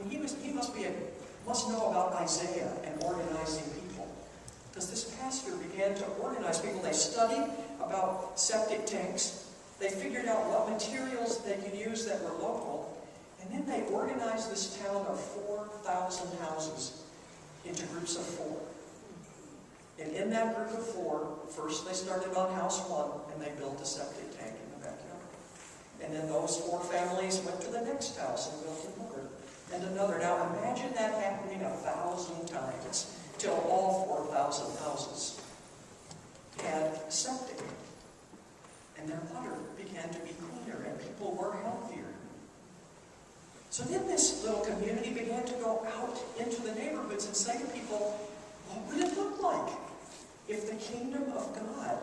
mean, he must know about Isaiah and organizing people. Because this pastor began to organize people. They studied about septic tanks. They figured out what materials they could use that were local. And then they organized this town of 4,000 houses into groups of 4. And in that group of 4, first they started on house 1 and they built a septic tank in the backyard. And then those 4 families went to the next house and built another and another. Now imagine that happening 1,000 times till all 4,000 houses had septic. And their water began to be cleaner and people were healthier. So then this little community began to go out into the neighborhoods and say to people, what would it look like if the kingdom of God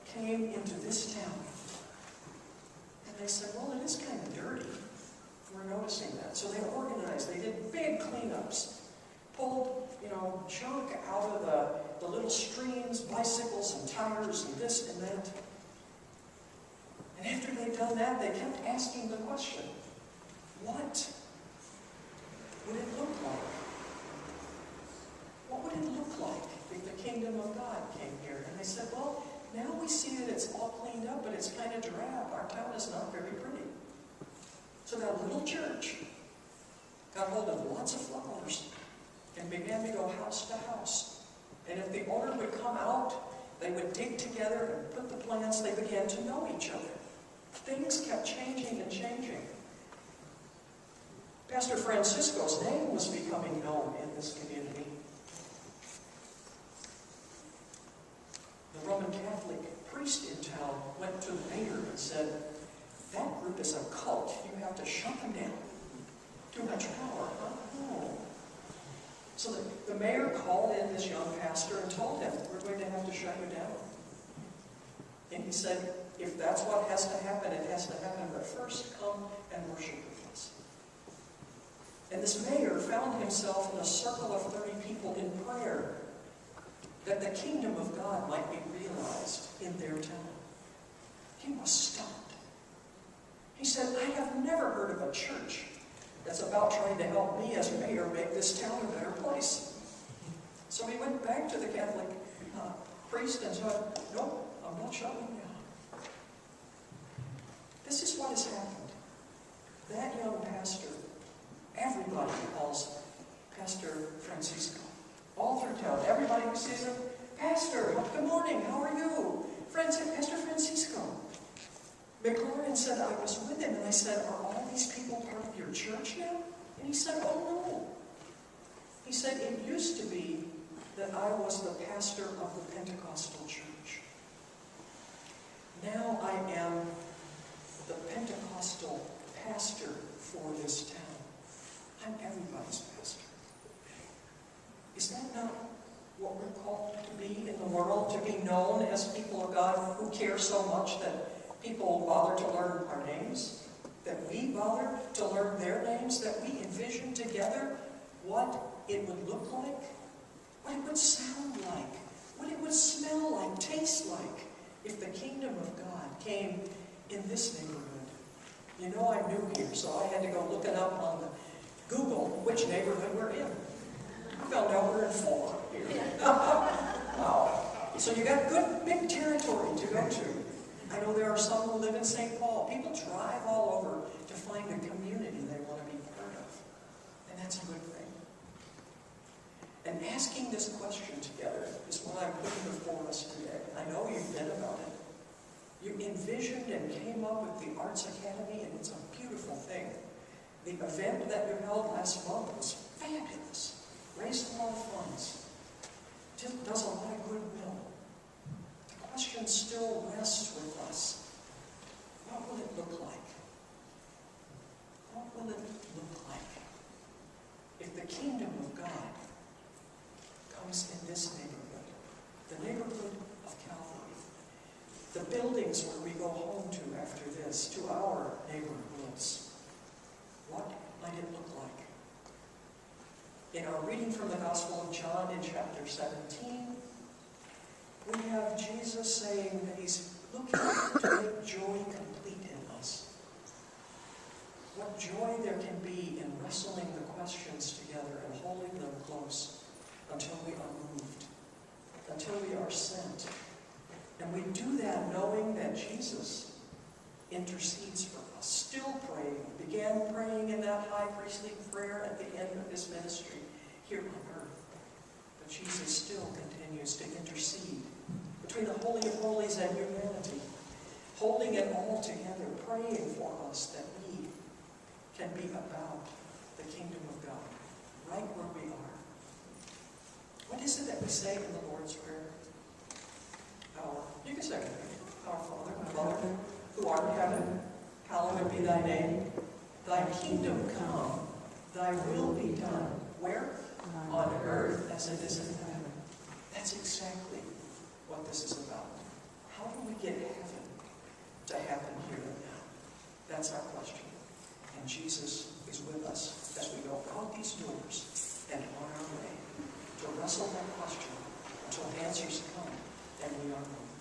came into this town? And they said, well, it is kind of dirty. We're noticing that. So they organized. They did big cleanups. Pulled, junk out of the little streams, bicycles and tires and this and that. And after they'd done that, they kept asking the question, what would it look like? What would it look like if the kingdom of God came here? And they said, well, now we see that it's all cleaned up, but it's kind of drab. Our town is not very pretty. So that little church got hold of lots of flowers and began to go house to house. And if the owner would come out, they would dig together and put the plants. They began to know each other. Things kept changing and changing. Pastor Francisco's name was becoming known in this community. The Roman Catholic priest in town went to the mayor and said, that group is a cult. You have to shut them down. Too much power, huh? No. So the mayor called in this young pastor and told him, we're going to have to shut you down. And he said, if that's what has to happen, it has to happen, but first come and worship with us. And this mayor found himself in a circle of 30 people in prayer that the kingdom of God might be realized in their town. He was stunned. He said, I have never heard of a church that's about trying to help me as mayor make this town a better place. So he went back to the Catholic priest and said, no, I'm not shutting down. This is what has happened. That young pastor, everybody calls Pastor Francisco. All through town, everybody who sees him, Pastor, good morning, how are you? Pastor Francisco. McLaurin said, I was with him, and I said, are all these people part of your church now? And he said, oh no. He said, it used to be that I was the pastor of the Pentecostal church. Now I am the Pentecostal pastor for this town. I'm everybody's pastor. Is that not what we're called to be in the world? To be known as people of God who care so much that people bother to learn our names? That we bother to learn their names? That we envision together what it would look like? What it would sound like? What it would smell like, taste like, if the kingdom of God came in this neighborhood? You know, I'm new here, so I had to go looking up on the Google which neighborhood we're in. I found out we're in 4 here. Wow. So you got good big territory to go to. I know there are some who live in St. Paul. People drive all over to find a community they want to be part of. And that's a good thing. And asking this question together is what I'm putting before us today. I know you've been about it. You envisioned and came up with the Arts Academy, and it's a beautiful thing. The event that you held last month was fabulous. Raised a lot of funds. Does a lot of goodwill. The question still rests with us. What will it look like? What will it look like if the kingdom of God comes in this neighborhood? The neighborhood of Calvary. The buildings where we go home to after this, to our neighborhoods. What might it look like? In our reading from the Gospel of John in chapter 17, we have Jesus saying that he's looking to make joy complete in us. What joy there can be in wrestling the questions together and holding them close until we are moved, until we are sent. And we do that knowing that Jesus intercedes for us, still praying, began praying in that high priestly prayer at the end of his ministry here on earth. But Jesus still continues to intercede between the Holy of Holies and humanity, holding it all together, praying for us that we can be about the kingdom of God, right where we are. What is it that we say in the Lord's Prayer? You can say it. Our Father, my Father, who art in heaven, hallowed be thy name. Thy kingdom come, thy will be done. Where? On earth as it is in heaven. That's exactly what this is about. How do we get heaven to happen here and now? That's our question. And Jesus is with us as we go out these doors and on our way to wrestle that question until answers come and we are moved.